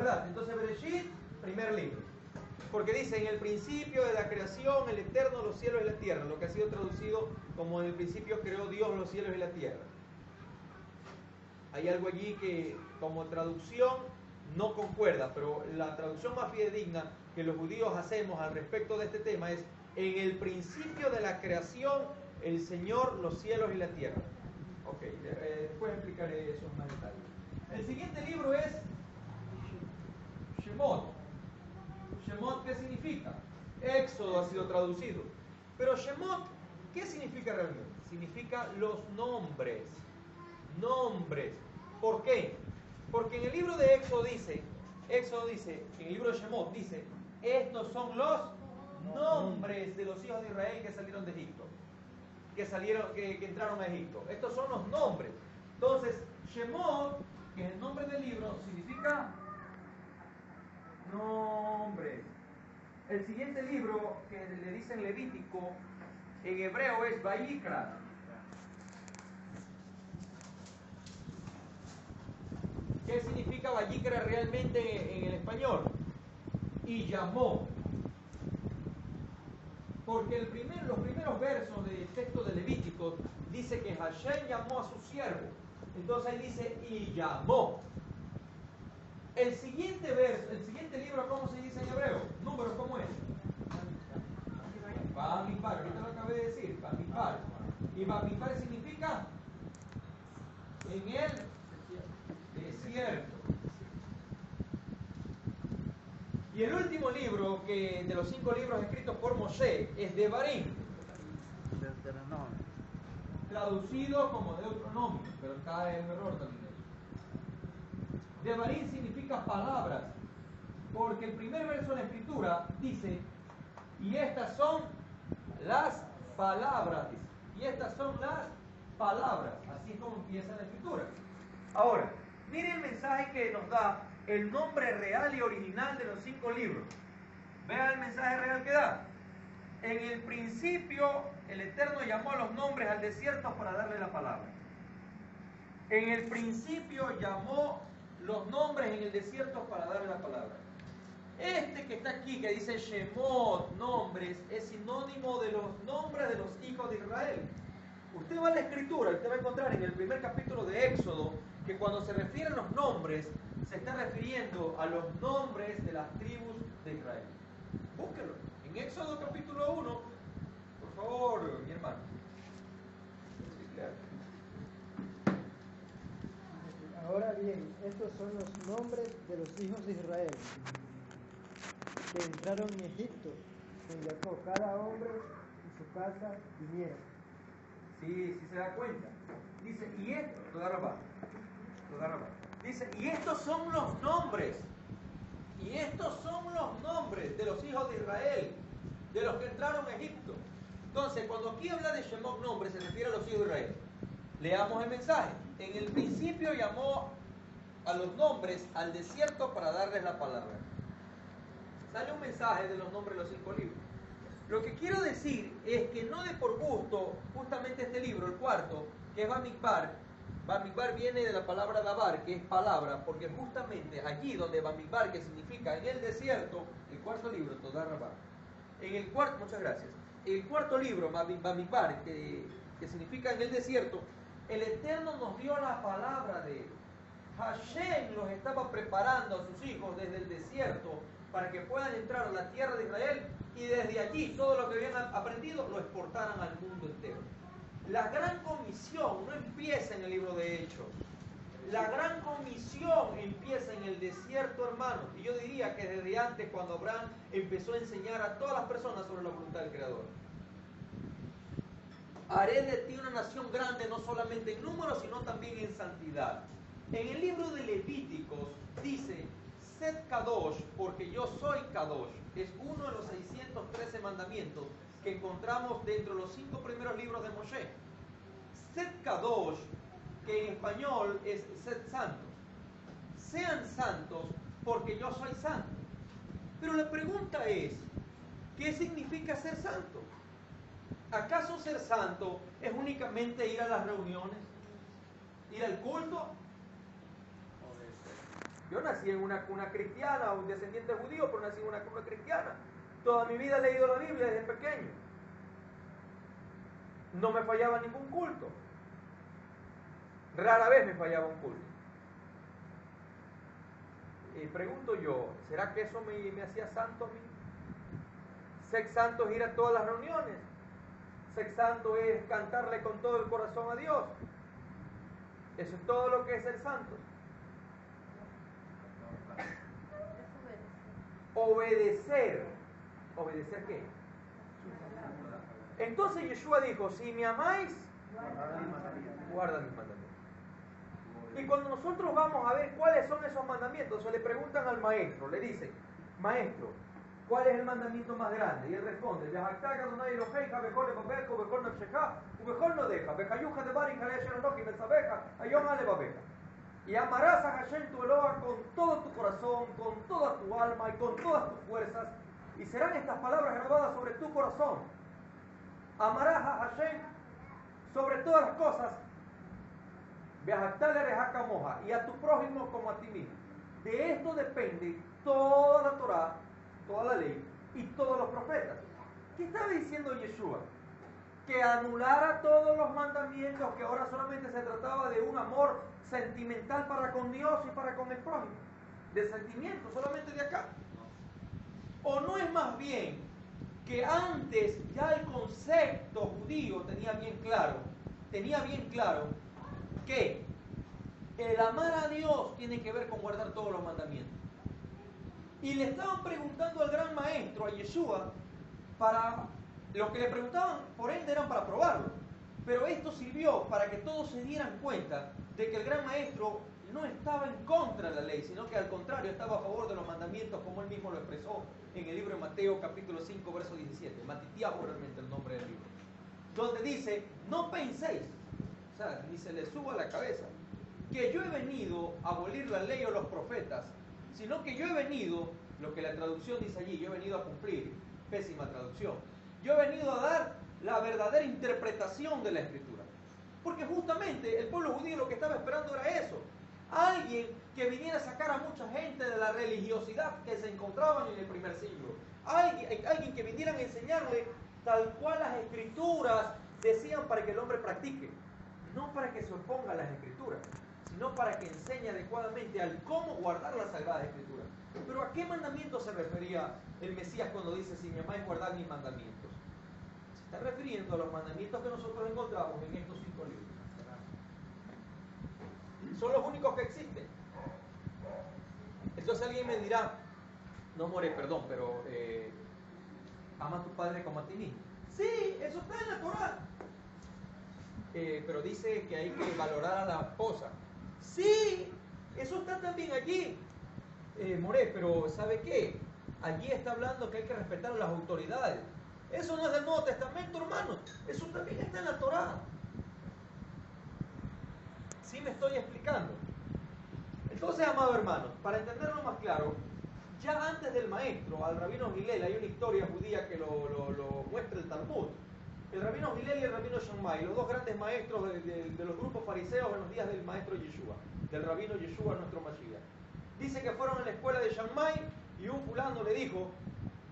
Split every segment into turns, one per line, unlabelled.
¿verdad? Entonces Bereshit, primer libro. Porque dice, en el principio de la creación, el Eterno, los cielos y la tierra, lo que ha sido traducido como en el principio creó Dios los cielos y la tierra. Hay algo allí que como traducción no concuerda, pero la traducción más fidedigna que los judíos hacemos al respecto de este tema es, en el principio de la creación, el Señor, los cielos y la tierra. Ok, después explicaré eso en más detalle. El siguiente libro es Shemot. Shemot, ¿qué significa? Éxodo ha sido traducido. Pero Shemot, ¿qué significa realmente? Significa los nombres. Nombres. ¿Por qué? Porque en el libro de Éxodo dice, en el libro de Shemot dice, estos son los nombres de los hijos de Israel que salieron de Egipto. Que entraron a Egipto. Estos son los nombres. Entonces, Shemot, que es el nombre del libro, significa nombres. El siguiente libro que le dicen Levítico, en hebreo es Vayikra. ¿Qué significa Vayikra realmente en el español? Y llamó. Porque los primeros versos del texto de Levítico dice que Hashem llamó a su siervo. Entonces ahí dice, y llamó. El siguiente verso, el siguiente libro, ¿cómo se dice en hebreo? Números, ¿cómo es? Bamidbar, ahorita lo acabé de decir, Bamidbar. Y Bamidbar significa en el desierto. Y el último libro de los 5 libros escritos por Moshe es Devarim. Traducido como Deuteronomio, pero está el error también. Devarim significa palabras, porque el primer verso de la escritura dice, y estas son las palabras, dice, y estas son las palabras, así es como empieza la escritura. Ahora, miren el mensaje que nos da el nombre real y original de los 5 libros. Vean el mensaje real que da. En el principio, el Eterno llamó a los nombres al desierto para darle la palabra. En el principio llamó los nombres en el desierto para darle la palabra. Este que está aquí, que dice Shemot, nombres, es sinónimo de los nombres de los hijos de Israel. Usted va a la escritura, usted va a encontrar en el primer capítulo de Éxodo que cuando se refieren a los nombres, se está refiriendo a los nombres de las tribus de Israel. Búsquelo. En Éxodo capítulo 1, por favor, mi hermano.
Ahora bien, estos son los nombres de los hijos de Israel que entraron en Egipto con Jacob, cada hombre y su casa vinieron.
Sí, sí se da cuenta. Dice, y esto, dice, y estos son los nombres. Y estos son los nombres de los hijos de Israel, de los que entraron a Egipto. Entonces, cuando aquí habla de Shemot nombres, se refiere a los hijos de Israel. Leamos el mensaje. En el principio llamó a los nombres al desierto para darles la palabra. Sale un mensaje de los nombres de los 5 libros. Lo que quiero decir es que no de por gusto, justamente este libro, el cuarto, que es Bamidbar, Bamidbar viene de la palabra Dabar, que es palabra, porque justamente allí donde Bamidbar, que significa en el desierto, el cuarto libro, Todá Rabá. Muchas gracias. El cuarto libro, Bamidbar, que significa en el desierto, el Eterno nos dio la palabra de él. Hashem los estaba preparando a sus hijos desde el desierto para que puedan entrar a la tierra de Israel y desde allí todo lo que habían aprendido lo exportaran al mundo entero. La gran comisión no empieza en el libro de Hechos. La gran comisión empieza en el desierto, hermano. Y yo diría que desde antes, cuando Abraham empezó a enseñar a todas las personas sobre la voluntad del Creador. Haré de ti una nación grande, no solamente en número, sino también en santidad. En el libro de Levíticos dice, Sed Kadosh, porque yo soy Kadosh. Es uno de los 613 mandamientos que encontramos dentro de los 5 primeros libros de Moshe. Sed Kadosh, que en español es Sed Santos. Sean santos porque yo soy santo. Pero la pregunta es, ¿qué significa ser santo? ¿Acaso ser santo es únicamente ir a las reuniones? ¿Ir al culto? Yo nací en una cuna cristiana, un descendiente judío, pero nací en una cuna cristiana. Toda mi vida he leído la Biblia desde pequeño. No me fallaba ningún culto. Rara vez me fallaba un culto. Pregunto yo, ¿será que eso me hacía santo a mí? Ser santo es ir a todas las reuniones. Ser santo es cantarle con todo el corazón a Dios. Eso es todo lo que es ser santo. Obedecer. ¿Obedecer qué? Entonces Yeshua dijo, si me amáis, guarda mis mandamientos. Y cuando nosotros vamos a ver cuáles son esos mandamientos, se le preguntan al maestro, le dicen, maestro, ¿cuál es el mandamiento más grande? Y él responde, y amarás a Hashem tu Eloha con todo tu corazón, con toda tu alma y con todas tus fuerzas, y serán estas palabras grabadas sobre tu corazón. Amarás a Hashem sobre todas las cosas, y a tu prójimo como a ti mismo. De esto depende toda la Torá, toda la ley y todos los profetas. ¿Qué estaba diciendo Yeshua? Que anulara todos los mandamientos, que ahora solamente se trataba de un amor sentimental para con Dios y para con el prójimo. De sentimiento, solamente de acá. ¿O no es más bien que antes ya el concepto judío tenía bien claro que el amar a Dios tiene que ver con guardar todos los mandamientos? Y le estaban preguntando al gran maestro, a Yeshua, lo que le preguntaban, por ende, eran para probarlo. Pero esto sirvió para que todos se dieran cuenta de que el gran maestro no estaba en contra de la ley, sino que al contrario estaba a favor de los mandamientos, como él mismo lo expresó en el libro de Mateo, capítulo 5, verso 17. Matitiahu realmente el nombre del libro. Donde dice, no penséis, o sea, ni se les suba a la cabeza, que yo he venido a abolir la ley o los profetas, sino que yo he venido, lo que la traducción dice allí, yo he venido a cumplir, pésima traducción, yo he venido a dar la verdadera interpretación de la Escritura. Porque justamente el pueblo judío lo que estaba esperando era eso, alguien que viniera a sacar a mucha gente de la religiosidad que se encontraban en el primer siglo, alguien que viniera a enseñarle tal cual las Escrituras decían para que el hombre practique, no para que se oponga a las Escrituras, sino para que enseñe adecuadamente al cómo guardar las Sagradas Escrituras. Pero ¿a qué mandamiento se refería el Mesías cuando dice, si me amáis, guardad mis mandamientos? Se está refiriendo a los mandamientos que nosotros encontramos en estos 5 libros. Son los únicos que existen. Entonces alguien me dirá, no more, perdón, pero ama a tu padre como a ti mismo. Sí, eso está en la Torá. Pero dice que hay que valorar a la esposa. Sí, eso está también allí. More, pero ¿sabe qué? Allí está hablando que hay que respetar a las autoridades. Eso no es del Nuevo Testamento, hermano. Eso también está en la Torá. ¿Sí me estoy explicando? Entonces, amado hermano, para entenderlo más claro, ya antes del maestro, al rabino Hillel, hay una historia judía que lo muestra el Talmud. El rabino Hillel y el rabino Shammai, los dos grandes maestros de los grupos fariseos en los días del maestro Yeshua, del rabino Yeshua, nuestro Mashiach. Dice que fueron a la escuela de Shammai y un fulano le dijo,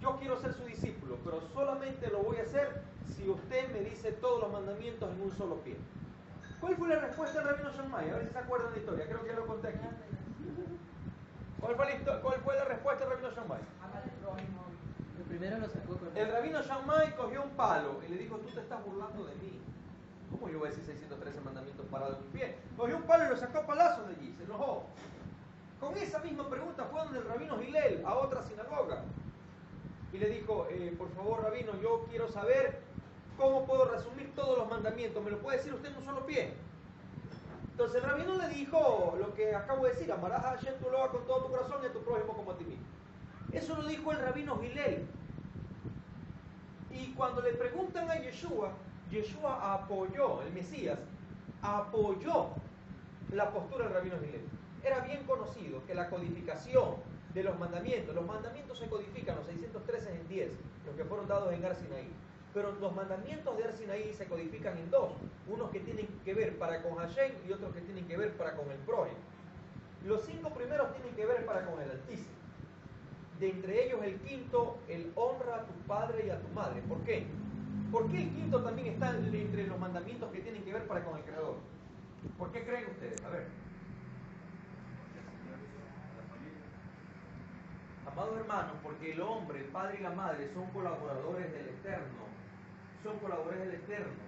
yo quiero ser su discípulo, pero solamente lo voy a hacer si usted me dice todos los mandamientos en un solo pie. ¿Cuál fue la respuesta del rabino Shammai? A ver si se acuerdan de la historia, creo que ya lo conté aquí. ¿Cuál fue la respuesta del rabino Shammai?
El primero lo sacó con
El rabino Shammai cogió un palo y le dijo, tú te estás burlando de mí. ¿Cómo yo voy a decir 613 mandamientos parados en un pie? Cogió un palo y lo sacó a palazos de allí, se enojó. Con esa misma pregunta fue donde el rabino Hillel, a otra sinagoga, y le dijo, por favor rabino, yo quiero saber cómo puedo resumir todos los mandamientos, ¿me lo puede decir usted en un solo pie? Entonces el rabino le dijo lo que acabo de decir, amarás a Hashem tu Eloha con todo tu corazón y a tu prójimo como a ti mismo. Eso lo dijo el rabino Hillel. Y cuando le preguntan a Yeshua, Yeshua apoyó, el Mesías, apoyó la postura del rabino Hillel. Era bien conocido que la codificación de los mandamientos se codifican, los 613 en 10, los que fueron dados en Har Sinaí. Pero los mandamientos de Har Sinaí se codifican en 2, unos que tienen que ver para con Hashem y otros que tienen que ver para con el prójimo. Los 5 primeros tienen que ver para con el Altísimo. De entre ellos el quinto, el honra a tu padre y a tu madre. ¿Por qué? ¿Por qué el quinto también está entre los mandamientos que tienen que ver para con el Creador? ¿Por qué creen ustedes? A ver. Amados hermanos, porque el hombre, el padre y la madre son colaboradores del Eterno. Son colaboradores del Eterno.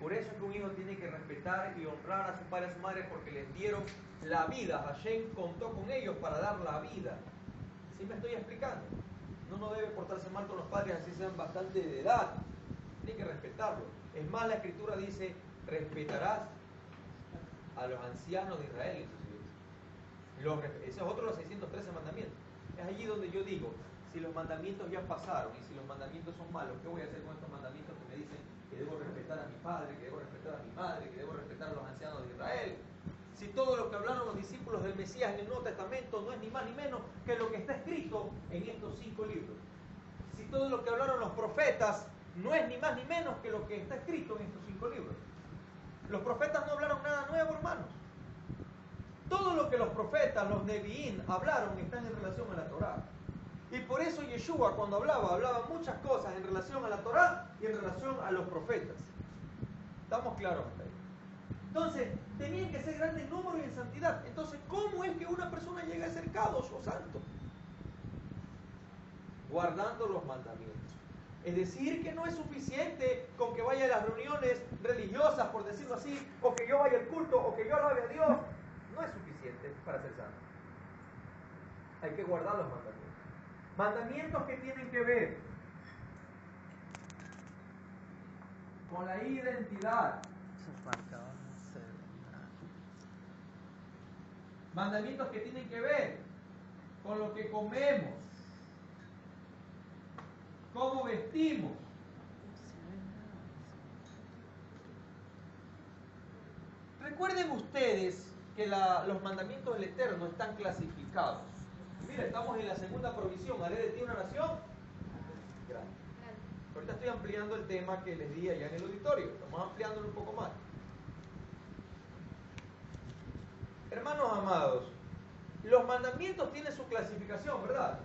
Por eso es que un hijo tiene que respetar y honrar a su padre y a su madre, porque les dieron la vida. Hashem contó con ellos para dar la vida. ¿Sí me estoy explicando? Uno no debe portarse mal con los padres, así sean bastante de edad. Tiene que respetarlos. Es más, la Escritura dice, respetarás a los ancianos de Israel. Ese es otro de los 613 mandamientos. Es allí donde yo digo, si los mandamientos ya pasaron y si los mandamientos son malos, ¿qué voy a hacer con estos mandamientos que me dicen que debo respetar a mi padre, que debo respetar a mi madre, que debo respetar a los ancianos de Israel? Si todo lo que hablaron los discípulos del Mesías en el Nuevo Testamento no es ni más ni menos que lo que está escrito en estos 5 libros. Si todo lo que hablaron los profetas no es ni más ni menos que lo que está escrito en estos 5 libros. Los profetas no hablaron nada nuevo, hermanos. Todo lo que los profetas, los neviín, hablaron están en relación a la Torá. Y por eso Yeshua, cuando hablaba muchas cosas en relación a la Torá y en relación a los profetas. ¿Estamos claros hasta ahí? Entonces, tenían que ser grandes en número y en santidad. Entonces, ¿cómo es que una persona llega a ser kadosh o santo? Guardando los mandamientos. Es decir, que no es suficiente con que vaya a las reuniones religiosas, por decirlo así, o que yo vaya al culto, o que yo alabe a Dios. No es suficiente para ser santo. Hay que guardar los mandamientos. Mandamientos que tienen que ver con la identidad. Mandamientos que tienen que ver con lo que comemos, cómo vestimos. Recuerden ustedes que los mandamientos del Eterno están clasificados. Mira, estamos en la segunda provisión. Haré de ti una nación grande. Ahorita estoy ampliando el tema que les di allá en el auditorio. Estamos ampliándolo un poco más. Hermanos amados, los mandamientos tienen su clasificación, ¿verdad?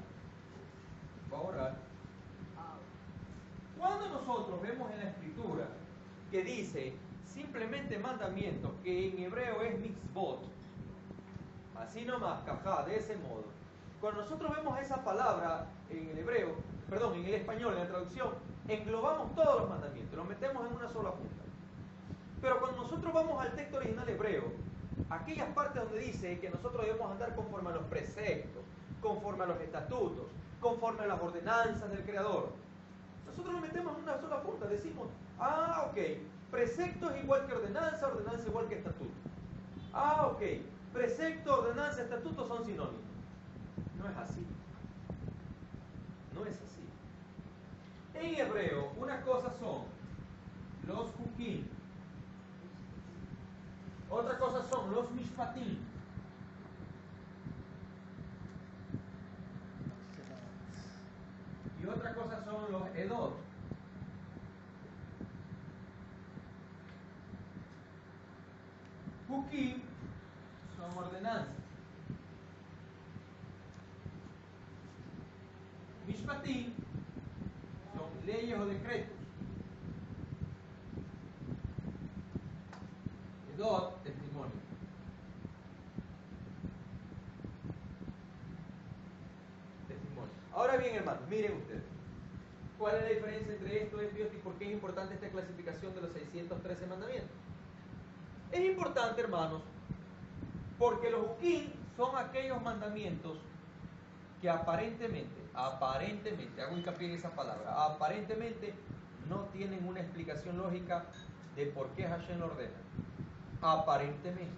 Voy a borrar. Cuando nosotros vemos en la Escritura que dice simplemente mandamientos, que en hebreo es mitzvot, así nomás, kajá, de ese modo. Cuando nosotros vemos esa palabra en el hebreo, perdón, en el español, en la traducción, englobamos todos los mandamientos, los metemos en una sola punta. Pero cuando nosotros vamos al texto original hebreo, aquellas partes donde dice que nosotros debemos andar conforme a los preceptos, conforme a los estatutos, conforme a las ordenanzas del Creador, nosotros lo metemos en una sola punta, decimos, ok, precepto es igual que ordenanza, ordenanza igual que estatuto. Ok, precepto, ordenanza, estatuto son sinónimos. No es así. No es así. En hebreo, una cosa son los hukim, otra cosa son los mishpatim, y otra cosa son los edot. Hukim son ordenanzas. Mishpatim son leyes o decretos. Edot, testimonio. Testimonio. Ahora bien, hermanos, miren ustedes. ¿Cuál es la diferencia entre esto y por qué es importante esta clasificación de los 613 mandamientos? Es importante, hermanos, porque los hukim son aquellos mandamientos que aparentemente, hago hincapié en esa palabra, aparentemente no tienen una explicación lógica de por qué Hashem lo ordena. Aparentemente.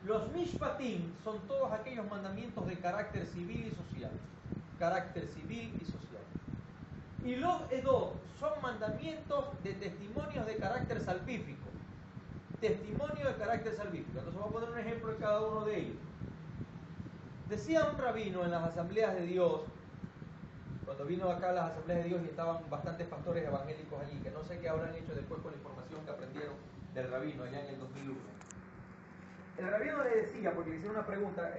Los mishpatim son todos aquellos mandamientos de carácter civil y social. Carácter civil y social. Y los edot son mandamientos de testimonios de carácter salvífico. Testimonio de carácter salvífico. Entonces vamos a poner un ejemplo de cada uno de ellos. Decía un rabino en las asambleas de Dios, cuando vino acá a las asambleas de Dios y estaban bastantes pastores evangélicos allí, que no sé qué habrán hecho después con la información que aprendieron del rabino allá en el 2001. el rabino le decía, porque le hicieron una pregunta,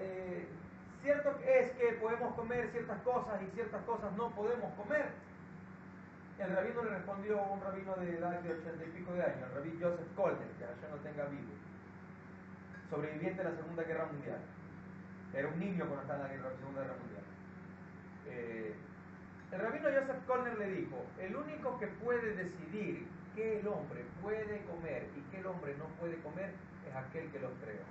¿cierto es que podemos comer ciertas cosas y ciertas cosas no podemos comer? El rabino le respondió, un rabino de edad de 80 y pico de años, el rabí Joseph Kolner, que allá no tenga Biblia, sobreviviente de la Segunda Guerra Mundial. Era un niño cuando estaba en la Segunda Guerra Mundial. El rabino Joseph Kolner le dijo, el único que puede decidir qué el hombre puede comer y qué el hombre no puede comer es aquel que los creó.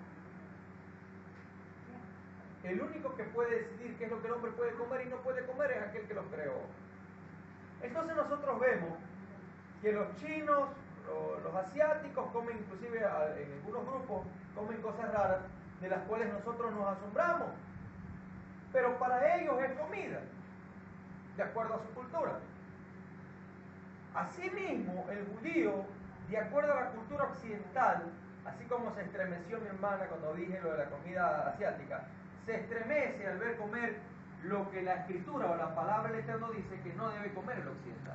El único que puede decidir qué es lo que el hombre puede comer y no puede comer es aquel que los creó. Entonces nosotros vemos que los chinos, los asiáticos comen, inclusive en algunos grupos, comen cosas raras de las cuales nosotros nos asombramos. Pero para ellos es comida, de acuerdo a su cultura. Asimismo, el judío, de acuerdo a la cultura occidental, así como se estremeció mi hermana cuando dije lo de la comida asiática, se estremece al ver comer lo que la escritura o la palabra del Eterno dice que no debe comer el occidental.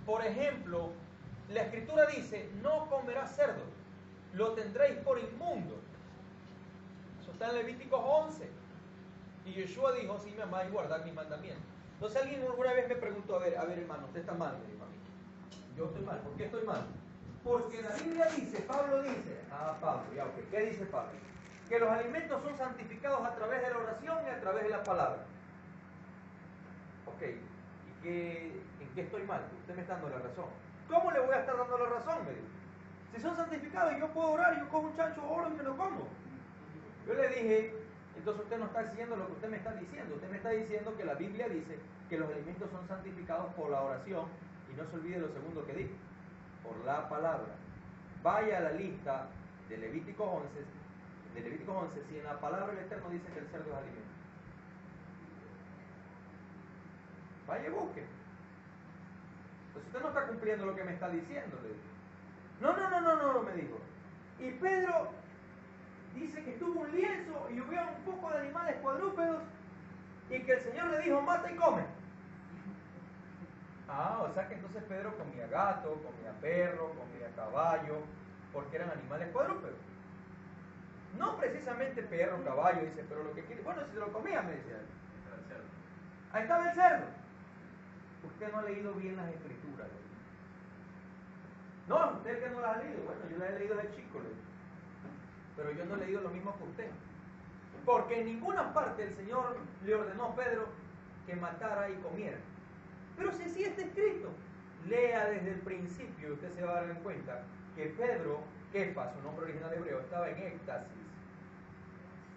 Por ejemplo, la escritura dice, no comerás cerdo, lo tendréis por inmundo. Eso está en Levíticos 11. Y Yeshua dijo, si me amáis, guardad mis mandamientos. Entonces alguien alguna vez me preguntó, a ver hermano, usted está mal, me dijo a mí. Yo estoy mal, ¿por qué estoy mal? Porque la Biblia dice, Pablo dice, Pablo, ya ok, ¿qué dice Pablo? Que los alimentos son santificados a través de la oración y a través de la palabra. Ok, ¿y en qué estoy mal? Usted me está dando la razón. ¿Cómo le voy a estar dando la razón? Me dijo. Si son santificados y yo puedo orar, yo cojo un chancho, oro y me lo como. Yo le dije, entonces usted no está diciendo lo que usted me está diciendo. Usted me está diciendo que la Biblia dice que los alimentos son santificados por la oración, y no se olvide lo segundo que dije, por la palabra. Vaya a la lista de Levítico 11, si en la palabra del Eterno dice que el cerdo es alimento. Vaya y busque. Entonces usted no está cumpliendo lo que me está diciendo, le dije. No, me dijo. Y Pedro dice que tuvo un lienzo y hubo un poco de animales cuadrúpedos y que el Señor le dijo, mata y come. O sea que entonces Pedro comía gato, comía perro, comía caballo, porque eran animales cuadrúpedos. No precisamente perro, caballo, dice, pero lo que quiere, bueno, si se lo comía, me decía. Ahí estaba el cerdo. Usted no ha leído bien las escrituras. No, usted que no las ha leído. Bueno, yo las he leído de chico, pero yo no he leído lo mismo que usted. Porque en ninguna parte el Señor le ordenó a Pedro que matara y comiera. Pero si así está escrito, lea desde el principio y usted se va a dar cuenta que Pedro, Kefa, su nombre original hebreo, estaba en éxtasis.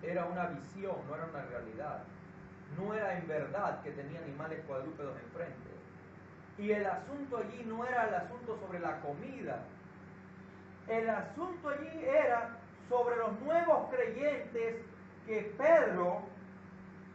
Era una visión, no era una realidad. No era en verdad que tenía animales cuadrúpedos enfrente. Y el asunto allí no era el asunto sobre la comida. El asunto allí era sobre los nuevos creyentes que Pedro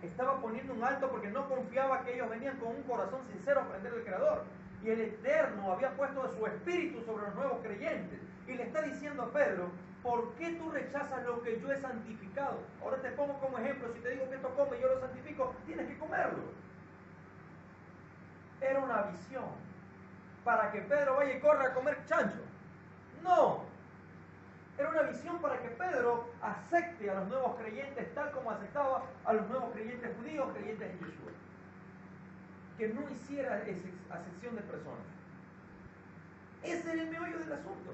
estaba poniendo un alto porque no confiaba que ellos venían con un corazón sincero a aprender del Creador. Y el Eterno había puesto de su espíritu sobre los nuevos creyentes. Y le está diciendo a Pedro, ¿por qué tú rechazas lo que yo he santificado? Ahora te pongo como ejemplo, si te digo que esto come y yo lo santifico, tienes que comerlo. Era una visión para que Pedro vaya y corra a comer chancho. No. Era una visión para que Pedro acepte a los nuevos creyentes tal como aceptaba a los nuevos creyentes judíos, creyentes en Yeshua. Que no hiciera acepción de personas. Ese era el meollo del asunto.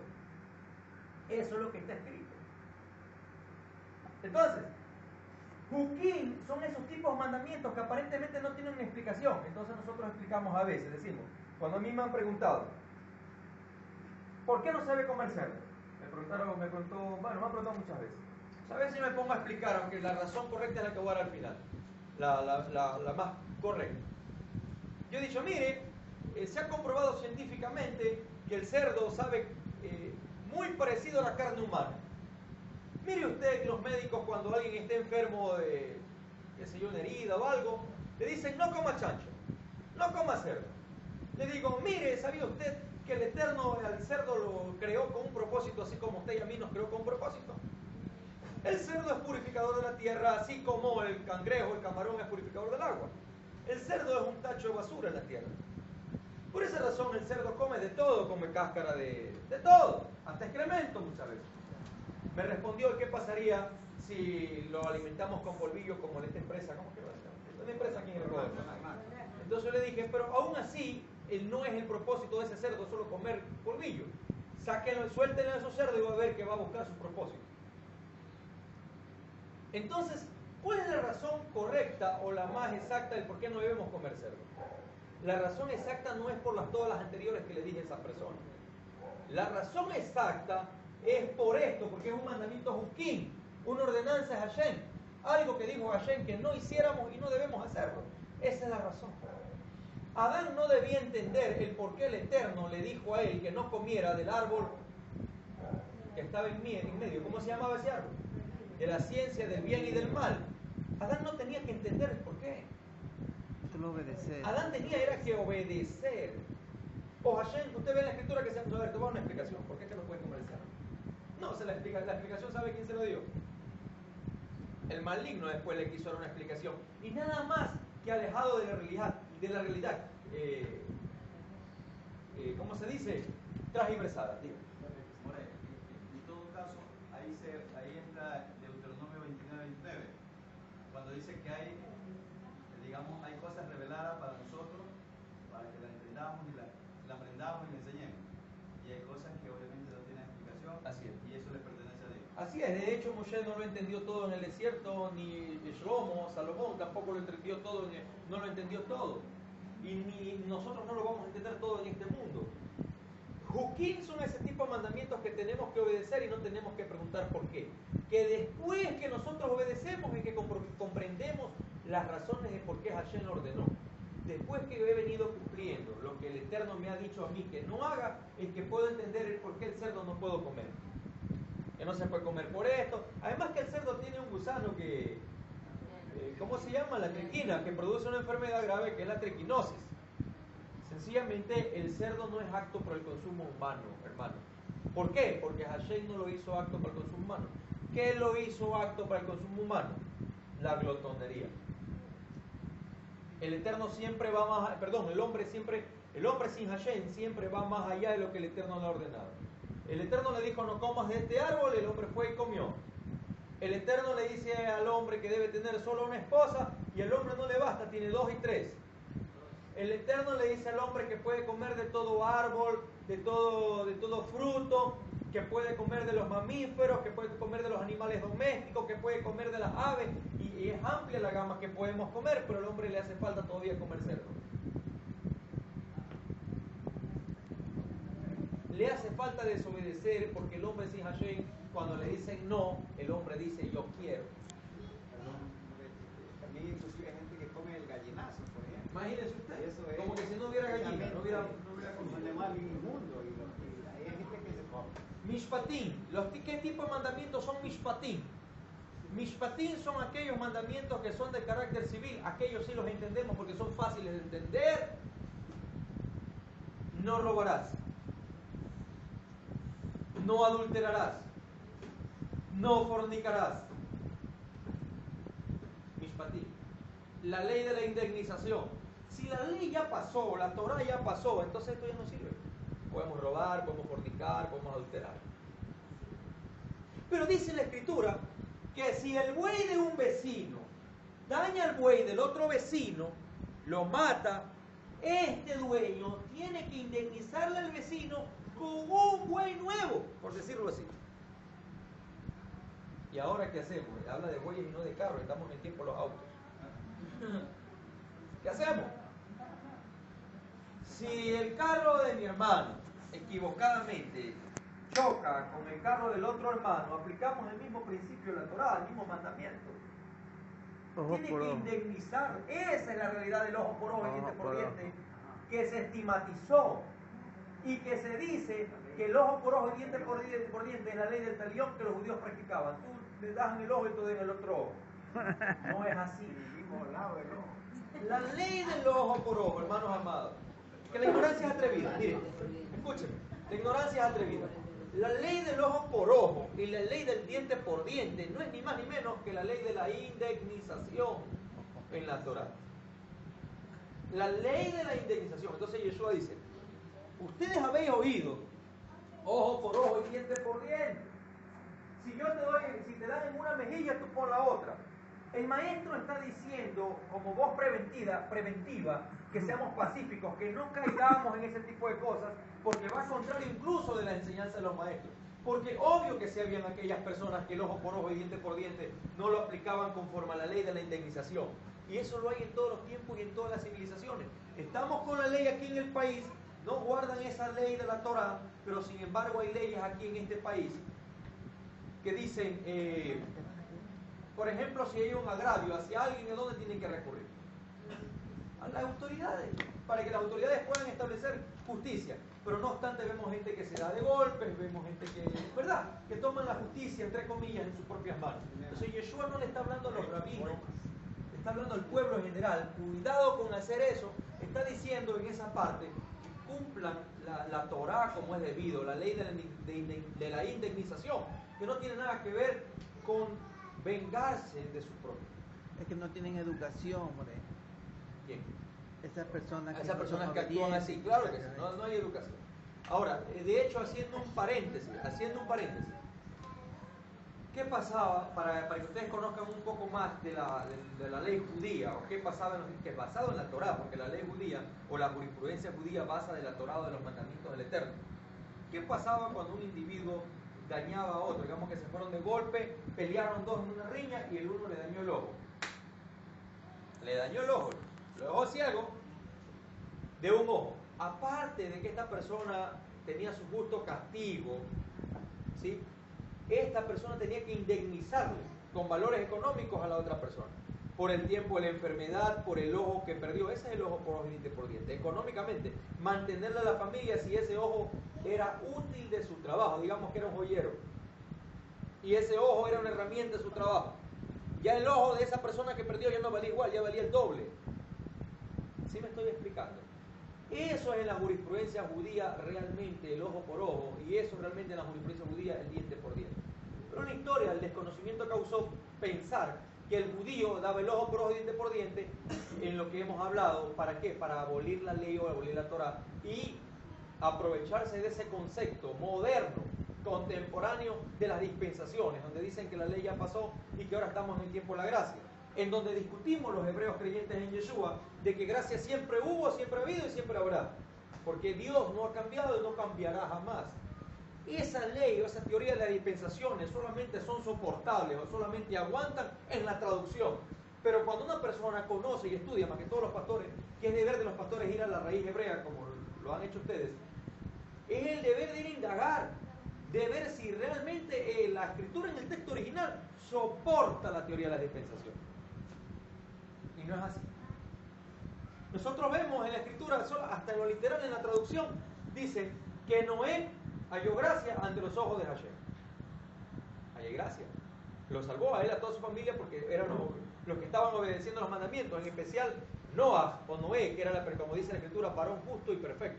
Eso es lo que está escrito. Entonces, Juquín son esos tipos de mandamientos que aparentemente no tienen una explicación. Entonces nosotros explicamos a veces, decimos, cuando a mí me han preguntado, ¿por qué no se debe comer cerdo? Me han preguntado muchas veces. A veces me pongo a explicar, aunque la razón correcta es la que voy a dar al final. La más correcta. Yo he dicho, mire, se ha comprobado científicamente que el cerdo sabe muy parecido a la carne humana. Mire usted que los médicos cuando alguien está enfermo de, una herida o algo, le dicen no coma chancho, no coma cerdo. Le digo, mire, ¿sabía usted que el Eterno al cerdo lo creó con un propósito así como usted y a mí nos creó con un propósito? El cerdo es purificador de la tierra, así como el cangrejo, el camarón es purificador del agua. El cerdo es un tacho de basura en la tierra. Por esa razón el cerdo come de todo, come cáscara de todo. hasta excremento muchas veces. Me respondió, ¿qué pasaría si lo alimentamos con polvillo como en esta empresa? ¿Cómo que va a ser? Una empresa aquí en el Ecuador. Entonces yo le dije, pero aún así, no es el propósito de ese cerdo solo comer polvillo. Sáquenlo, suéltenle a esos cerdos y va a ver que va a buscar su propósito. Entonces, ¿cuál es la razón correcta o la más exacta del por qué no debemos comer cerdo? La razón exacta no es por todas las anteriores que le dije a esa persona. La razón exacta es por esto, porque es un mandamiento Juquín, una ordenanza de Hashem, algo que dijo Hashem que no hiciéramos y no debemos hacerlo. Esa es la razón. Adán no debía entender el por qué el Eterno le dijo a él que no comiera del árbol que estaba en medio. ¿Cómo se llamaba ese árbol? De la ciencia del bien y del mal. Adán no tenía que entender el por qué.
Solo obedecer.
Adán era que obedecer. O Hashem, usted ve en la escritura que se... A ver, te voy a dar una explicación. ¿Por qué es que no puede comer ese árbol? No, la explicación ¿sabe quién se lo dio? El maligno después le quiso dar una explicación. Y nada más que alejado de la realidad, ¿cómo se dice? Transversada, digo.
En todo caso, ahí entra Deuteronomio 29, cuando dice que hay cosas reveladas para nosotros, para que las entendamos y la aprendamos y la enseñemos. Y hay cosas que obviamente no tienen explicación.
Así es.
Y eso le pertenece a Dios.
Así es, de hecho Moshe no lo entendió todo en el desierto, ni Shlomo, Salomón tampoco lo entendió todo, no lo entendió todo. Y ni nosotros no lo vamos a entender todo en este mundo. Juquín son ese tipo de mandamientos que tenemos que obedecer y no tenemos que preguntar por qué. Que después que nosotros obedecemos y que comprendemos las razones de por qué Hashem lo ordenó. Después que he venido cumpliendo lo que el Eterno me ha dicho a mí que no haga, es que puedo entender el por qué el cerdo no puedo comer. Que no se puede comer por esto. Además que el cerdo tiene un gusano que, ¿cómo se llama? La triquina, que produce una enfermedad grave que es la triquinosis. Sencillamente el cerdo no es apto para el consumo humano, hermano. ¿Por qué? Porque Hashem no lo hizo apto para el consumo humano. ¿Qué lo hizo apto para el consumo humano? La glotonería. El Eterno siempre va más, el hombre sin Hashem siempre va más allá de lo que el Eterno le ha ordenado. El Eterno le dijo no comas de este árbol, el hombre fue y comió. El Eterno le dice al hombre que debe tener solo una esposa y al hombre no le basta, tiene 2 y 3. El Eterno le dice al hombre que puede comer de todo árbol, de todo fruto, que puede comer de los mamíferos, que puede comer de los animales domésticos, que puede comer de las aves, y es amplia la gama que podemos comer, pero al hombre le hace falta todavía comer cerdo. Le hace falta desobedecer porque el hombre sin Hashem, cuando le dicen no, el hombre dice yo quiero.
También inclusive hay gente que come el gallinazo, por ejemplo.
Imagínese usted,
Eso es,
como que si no hubiera gallina, no hubiera
un animal inmundo y hay gente que se come.
Mishpatim. ¿Qué tipo de mandamientos son Mishpatim? Mishpatim son aquellos mandamientos que son de carácter civil. Aquellos sí los entendemos porque son fáciles de entender. No robarás. No adulterarás. No fornicarás. Mishpatim. La ley de la indemnización. Si la ley ya pasó, la Torah ya pasó, entonces esto ya no sirve. Podemos robar, podemos fornicar, podemos adulterar. Pero dice la Escritura que si el buey de un vecino daña al buey del otro vecino, lo mata, este dueño tiene que indemnizarle al vecino con un buey nuevo, por decirlo así. ¿Y ahora qué hacemos? Habla de bueyes y no de carros, estamos en el tiempo de los autos. ¿Qué hacemos? Si el carro de mi hermano equivocadamente choca con el carro del otro hermano, aplicamos el mismo principio de la Torah, el mismo mandamiento. Tiene que indemnizar. Esa es la realidad del ojo por ojo y diente por diente que se estigmatizó y que se dice que el ojo por ojo y diente por diente es la ley del talión que los judíos practicaban. Tú le das en el ojo y tú en el otro ojo. No es así. La ley del ojo por ojo, hermanos amados. Que la ignorancia es atrevida. Miren, escúchenme. La ignorancia es atrevida. La ley del ojo por ojo y la ley del diente por diente no es ni más ni menos que la ley de la indemnización en la Torah. La ley de la indemnización. Entonces Yeshua dice, ustedes habéis oído Ojo por ojo y diente por diente. Si te dan en una mejilla, tú pon la otra. El maestro está diciendo, como voz preventiva, que seamos pacíficos, que no caigamos en ese tipo de cosas, porque va contrario incluso de la enseñanza de los maestros. Porque obvio que si habían aquellas personas que el ojo por ojo y diente por diente no lo aplicaban conforme a la ley de la indemnización. Y eso lo hay en todos los tiempos y en todas las civilizaciones. Estamos con la ley aquí en el país, no guardan esa ley de la Torá, pero sin embargo hay leyes aquí en este país que dicen, por ejemplo, si hay un agravio hacia alguien, ¿a dónde tienen que recurrir? A las autoridades, para que las autoridades puedan establecer justicia. Pero no obstante, vemos gente que se da de golpes, vemos gente que, ¿verdad?, que toman la justicia, entre comillas, en sus propias manos. Entonces Yeshua no le está hablando a los rabinos, le está hablando al pueblo en general. Cuidado con hacer eso. Está diciendo en esa parte que cumplan la Torá como es debido, la ley de la indemnización, que no tiene nada que ver con vengarse de su propio.
Es que no tienen educación, hombre.
¿Quién?
Esas personas
Esas personas que actúan así, claro que sí, no hay educación. Ahora, de hecho, haciendo un paréntesis, ¿qué pasaba, para que ustedes conozcan un poco más de la ley judía, o qué pasaba, que es basado en la Torá, porque la ley judía, o la jurisprudencia judía basa de la Torá o de los mandamientos del Eterno? ¿Qué pasaba cuando un individuo dañaba a otro? Digamos que se fueron de golpe, pelearon dos en una riña y el uno le dañó el ojo. Lo dejó ciego de un ojo. Aparte de que esta persona tenía su justo castigo, ¿sí?, esta persona tenía que indemnizarle con valores económicos a la otra persona por el tiempo de la enfermedad, por el ojo que perdió. Ese es el ojo por ojo y diente por diente. Económicamente, mantenerle a la familia si ese ojo era útil de su trabajo. Digamos que era un joyero y ese ojo era una herramienta de su trabajo. Ya el ojo de esa persona que perdió ya no valía igual, ya valía el doble. ¿Sí me estoy explicando? Eso es en la jurisprudencia judía realmente el ojo por ojo, y eso realmente en la jurisprudencia judía el diente por diente. Pero en la historia el desconocimiento causó pensar que el judío daba el ojo por ojo y diente por diente en lo que hemos hablado. ¿Para qué? Para abolir la ley o abolir la Torá y aprovecharse de ese concepto moderno, contemporáneo de las dispensaciones, donde dicen que la ley ya pasó y que ahora estamos en el tiempo de la gracia, en donde discutimos los hebreos creyentes en Yeshua de que gracia siempre hubo, siempre ha habido y siempre habrá, porque Dios no ha cambiado y no cambiará jamás. Esa ley o esa teoría de las dispensaciones solamente son soportables o solamente aguantan en la traducción. Pero cuando una persona conoce y estudia, más que todos los pastores, que es deber de los pastores ir a la raíz hebrea, como lo han hecho ustedes, es el deber de ir a indagar, de ver si realmente la escritura en el texto original soporta la teoría de las dispensaciones. Y no es así. Nosotros vemos en la escritura, hasta en lo literal, en la traducción, dice que Noé halló gracia ante los ojos de Hashem. Halló gracia. Lo salvó a él, a toda su familia, porque eran los que estaban obedeciendo los mandamientos, en especial Noah o Noé, que era, como dice la escritura, varón justo y perfecto.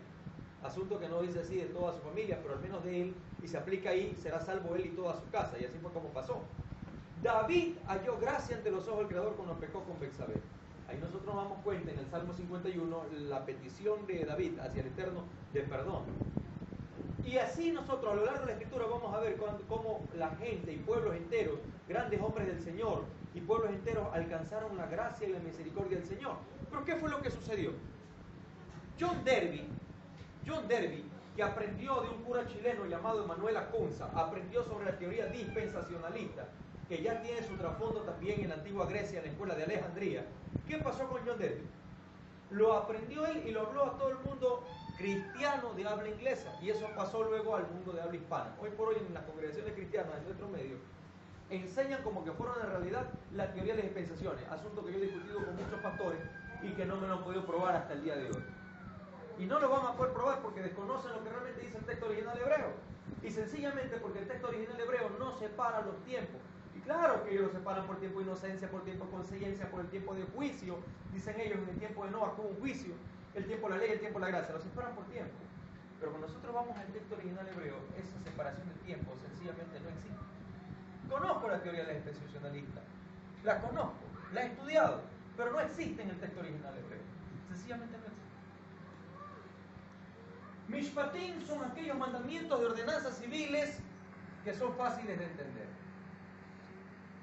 Asunto que no dice así de toda su familia, pero al menos de él, y se aplica ahí, será salvo él y toda su casa, y así fue como pasó. David halló gracia ante los ojos del Creador cuando pecó con Betsabé. Ahí nosotros nos damos cuenta en el Salmo 51 la petición de David hacia el Eterno de perdón. Y así nosotros a lo largo de la Escritura vamos a ver cómo la gente y pueblos enteros, grandes hombres del Señor y pueblos enteros alcanzaron la gracia y la misericordia del Señor. Pero ¿qué fue lo que sucedió? John Derby, que aprendió de un cura chileno llamado Emanuel Acunza, aprendió sobre la teoría dispensacionalista, que ya tiene su trasfondo también en la antigua Grecia, en la escuela de Alejandría. ¿Qué pasó con John Derby? Lo aprendió él y lo habló a todo el mundo cristiano de habla inglesa, y eso pasó luego al mundo de habla hispana. Hoy por hoy en las congregaciones cristianas en nuestro medio enseñan como que fueron en realidad la teoría de las dispensaciones, asunto que yo he discutido con muchos pastores y que no me lo han podido probar hasta el día de hoy. Y no lo van a poder probar porque desconocen lo que realmente dice el texto original hebreo, y sencillamente porque el texto original hebreo no separa los tiempos. Y claro que ellos lo separan por tiempo de inocencia, por tiempo de conciencia, por el tiempo de juicio. Dicen ellos, en el tiempo de Noah hubo un juicio, el tiempo de la ley, el tiempo de la gracia, lo separan por tiempo. Pero cuando nosotros vamos al texto original hebreo, esa separación de tiempo sencillamente no existe. Conozco la teoría de la dispensacionalista, la conozco, la he estudiado, pero no existe en el texto original hebreo. Sencillamente no existe. Mishpatim son aquellos mandamientos de ordenanzas civiles que son fáciles de entender.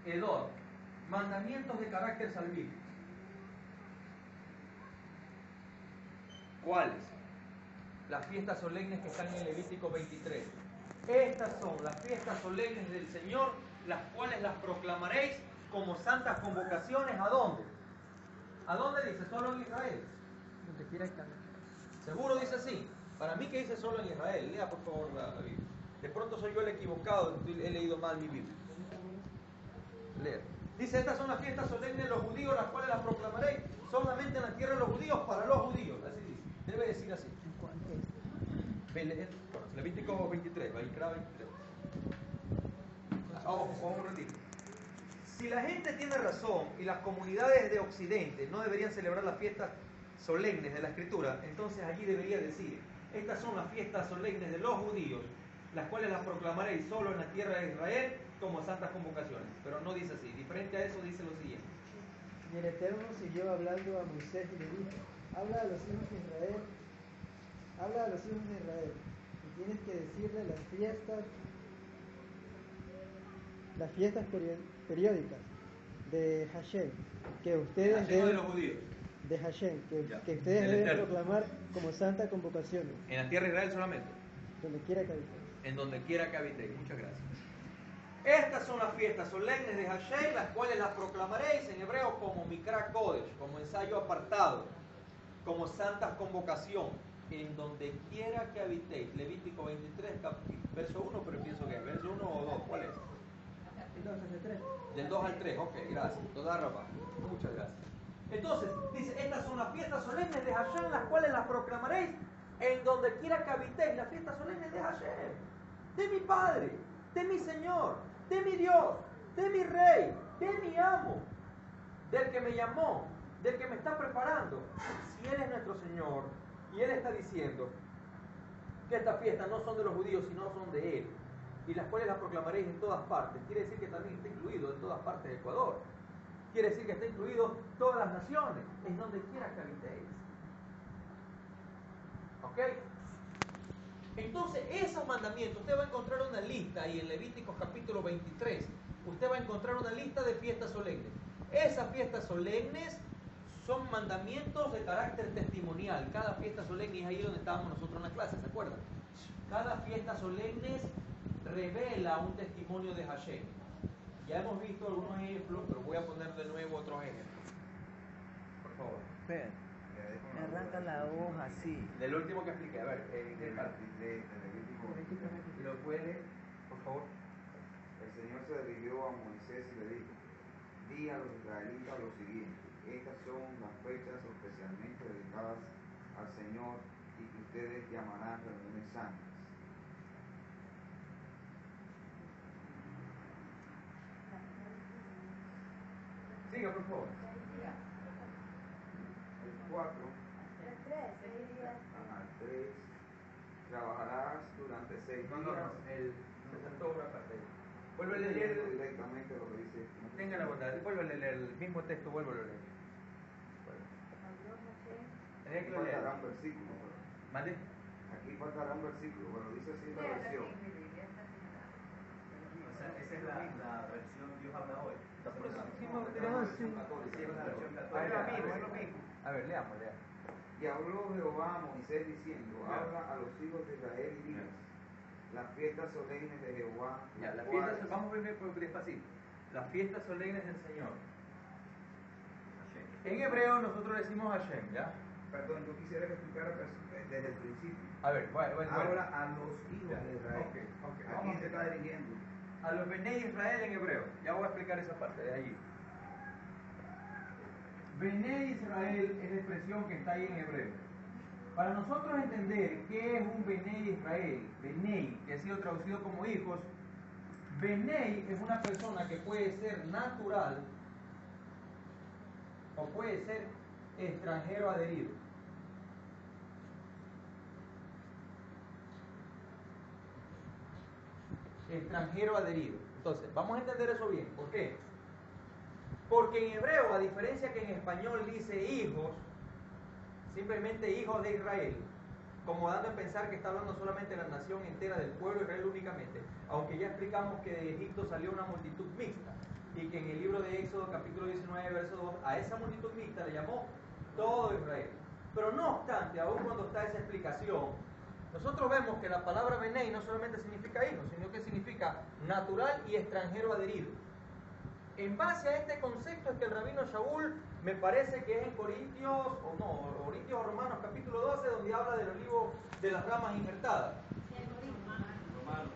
Edor, mandamientos de carácter salvífico. ¿Cuáles? Las fiestas solemnes que están en Levítico 23. Estas son las fiestas solemnes del Señor, las cuales las proclamaréis como santas convocaciones. ¿A dónde? ¿A dónde dice? Solo en Israel.
Donde quiera que ande.
Seguro dice así. Para mí que dice solo en Israel. Lea por favor la Biblia. De pronto soy yo el equivocado, he leído mal mi Biblia. Lea. Dice, estas son las fiestas solemnes de los judíos, las cuales las proclamaréis solamente en la tierra de los judíos, para los judíos. Así dice. Debe decir así. Levítico 23, Vaikra 23. Vamos un ratito. Si la gente tiene razón y las comunidades de Occidente no deberían celebrar las fiestas solemnes de la Escritura, entonces allí debería decir, estas son las fiestas solemnes de los judíos, las cuales las proclamaréis solo en la tierra de Israel como santas convocaciones. Pero no dice así. Diferente a eso dice lo siguiente.
Y el Eterno siguió hablando a Moisés y le dijo, habla a los hijos de Israel, y tienes que decirle las fiestas periódicas de Hashem, que ustedes
Hashem de
deben,
los judíos.
de Hashem,
Ya.
que ustedes
Del
deben
Eterno.
proclamar como santa convocación,
En la tierra de Israel solamente.
donde quiera que habitéis.
En donde quiera que habitéis. Muchas gracias. Estas son las fiestas solemnes de Hashem, las cuales las proclamaréis en hebreo como Mikra Kodesh, como ensayo apartado, como santas convocación, en donde quiera que habitéis. Levítico 23, verso 1, pero pienso que es verso 1 o 2. ¿Cuál es?
Entonces, 3.
Del 2 al 3, ok, gracias. Toda rapa. Muchas gracias. Entonces, dice, estas son las fiestas solemnes de Hashem, las cuales las proclamaréis en donde quiera que habitéis. Las fiestas solemnes de Hashem, de mi Padre, de mi Señor, de mi Dios, de mi Rey, de mi amo, del que me llamó, del que me está preparando. Si Él es nuestro Señor y Él está diciendo que estas fiestas no son de los judíos, sino son de Él, y las cuales las proclamaréis en todas partes, quiere decir que también está incluido en todas partes de Ecuador. Quiere decir que está incluido todas las naciones, en donde quiera que habitéis. ¿Ok? Entonces, esos mandamientos, usted va a encontrar una lista ahí en Levíticos capítulo 23. Usted va a encontrar una lista de fiestas solemnes. Esas fiestas solemnes son mandamientos de carácter testimonial. Cada fiesta solemne es ahí donde estábamos nosotros en la clase, ¿se acuerdan? Cada fiesta solemne revela un testimonio de Hashem. Ya hemos visto algunos ejemplos, pero voy a poner de nuevo otros ejemplos. Por favor.
Espera, me arranca la hoja así.
Del último que expliqué, a ver, ¿qué parte? ¿Lo puede, por favor?
El Señor se dirigió a Moisés y le dijo, di a los israelitas lo siguiente, estas son las fechas especialmente dedicadas al Señor y que ustedes llamarán reuniones santas.
Siga, por favor.
El 4, al 3, trabajarás durante 6
No,
días.
se saltó una parte. Vuelve a
Estoy
leer,
leyendo directamente lo que dice.
tenga la bondad, vuelve a leer el mismo texto, vuelve a leer. Tenía
Aquí
que lo leer.
faltará un versículo. Pero,
¿Mande?
aquí faltará un versículo, pero dice así la versión.
O sea, esa es la versión Dios habla hoy.
A ver, leamos.
Y habló Jehová a Moisés diciendo, habla a los hijos de Israel y diles, las fiestas solemnes de Jehová,
Ya,
las
las fiestas,
cuales-
vamos a ver por despacito. Las fiestas solemnes del Señor. En hebreo nosotros decimos Hashem, ¿ya?
Perdón, yo quisiera que explicara desde el principio.
A ver, bueno.
Habla a los hijos
Ya,
de Israel.
ok,
¿A quién se está dirigiendo?
A los Benei Israel en hebreo. Ya voy a explicar esa parte de allí. Benei Israel es la expresión que está ahí en hebreo. Para nosotros entender qué es un Benei Israel, Benei, que ha sido traducido como hijos, Benei es una persona que puede ser natural o puede ser extranjero adherido. Extranjero adherido. Entonces, vamos a entender eso bien. ¿Por qué? Porque en hebreo, a diferencia que en español dice hijos, simplemente hijos de Israel, como dando a pensar que está hablando solamente de la nación entera, del pueblo de Israel únicamente, aunque ya explicamos que de Egipto salió una multitud mixta, y que en el libro de Éxodo capítulo 19, verso 2, a esa multitud mixta le llamó todo Israel. Pero no obstante, aún cuando está esa explicación, nosotros vemos que la palabra Benei no solamente significa hijo, sino que significa natural y extranjero adherido. En base a este concepto es que el rabino Shaul, me parece que es en Corintios o Romanos capítulo 12, donde habla del olivo de las ramas injertadas.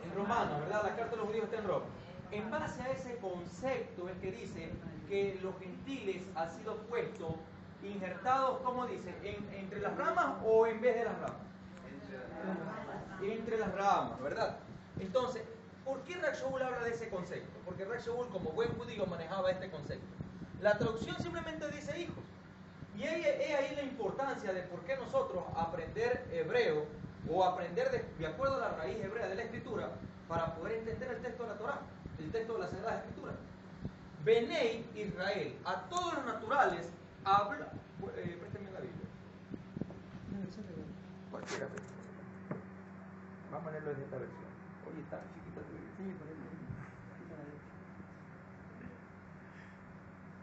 En Romanos, ¿verdad? La carta de los judíos está en Roma. En base a ese concepto es que dice que los gentiles han sido puestos, injertados, ¿cómo dice? ¿Entre las ramas o en vez de las ramas? Entre las ramas, ¿verdad? Entonces, ¿por qué Rab Shaul habla de ese concepto? Porque Rab Shaul, como buen judío, manejaba este concepto. La traducción simplemente dice hijos. Y es ahí la importancia de por qué nosotros aprender hebreo o aprender de acuerdo a la raíz hebrea de la escritura para poder entender el texto de la Torá, el texto de la Sagrada Escritura. Benei Israel, a todos los naturales, habla. Préstame la Biblia. Cualquiera. Vamos a leerlo desde esta versión. Oye, está chiquita tu Biblia.
Sí, por eso.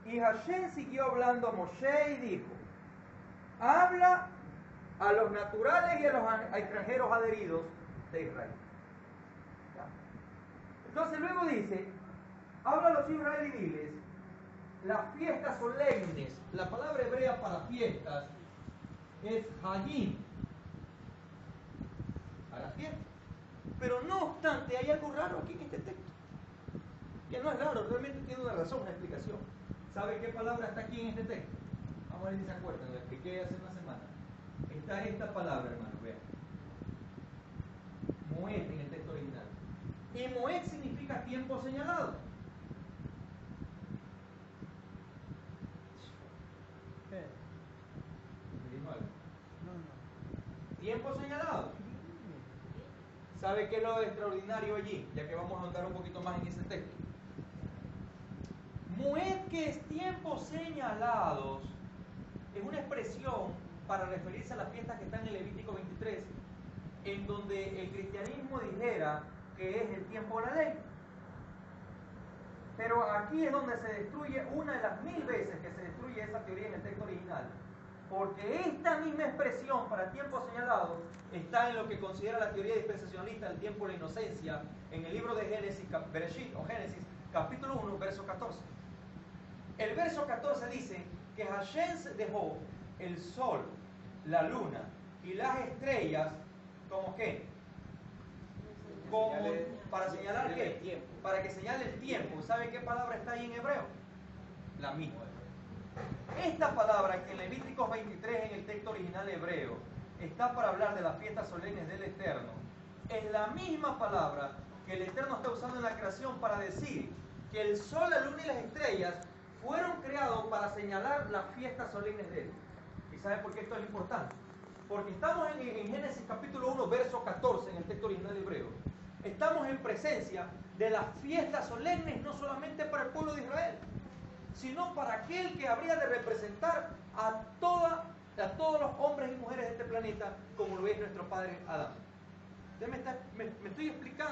Y Hashem siguió hablando a Moshe y dijo: habla a los naturales y a los extranjeros adheridos de Israel. Entonces luego dice: habla a los Israel y diles, las fiestas solemnes, la palabra hebrea para fiestas es Hagim, a las fiestas. Pero no obstante, hay algo raro aquí en este texto, que no es raro, realmente tiene una razón, una explicación. ¿Sabe qué palabra está aquí en este texto? Vamos a ver si se acuerdan, lo expliqué hace una semana. Está esta palabra, hermano, vean. Moed en el texto original. Y Moed significa tiempo señalado.
¿Qué?
¿Me dijo algo?
No.
Tiempo señalado. ¿Sabe qué es lo extraordinario allí? Ya que vamos a ahondar un poquito más en ese texto. Moed, que es tiempos señalados, es una expresión para referirse a las fiestas que están en Levítico 23, en donde el cristianismo dijera que es el tiempo de la ley. Pero aquí es donde se destruye una de las 1000 veces que se destruye esa teoría en el texto original. Porque esta misma expresión para tiempo señalado está en lo que considera la teoría dispensacionalista del tiempo de la inocencia, en el libro de Génesis, Bereshit, o Génesis, capítulo 1, verso 14. El verso 14 dice que Hashem dejó el sol, la luna y las estrellas, ¿como qué? Como para señalar qué? Para que señale el tiempo. ¿Sabe qué palabra está ahí en hebreo? La misma. Esta palabra que en Levíticos 23 en el texto original hebreo está para hablar de las fiestas solemnes del Eterno, es la misma palabra que el Eterno está usando en la creación para decir que el sol, la luna y las estrellas fueron creados para señalar las fiestas solemnes de Él. ¿Y sabe por qué esto es importante? Porque estamos en Génesis capítulo 1, verso 14, en el texto original hebreo. Estamos en presencia de las fiestas solemnes, no solamente para el pueblo de Israel, sino para aquel que habría de representar a todos los hombres y mujeres de este planeta, como lo es nuestro padre Adán. Me estoy explicando.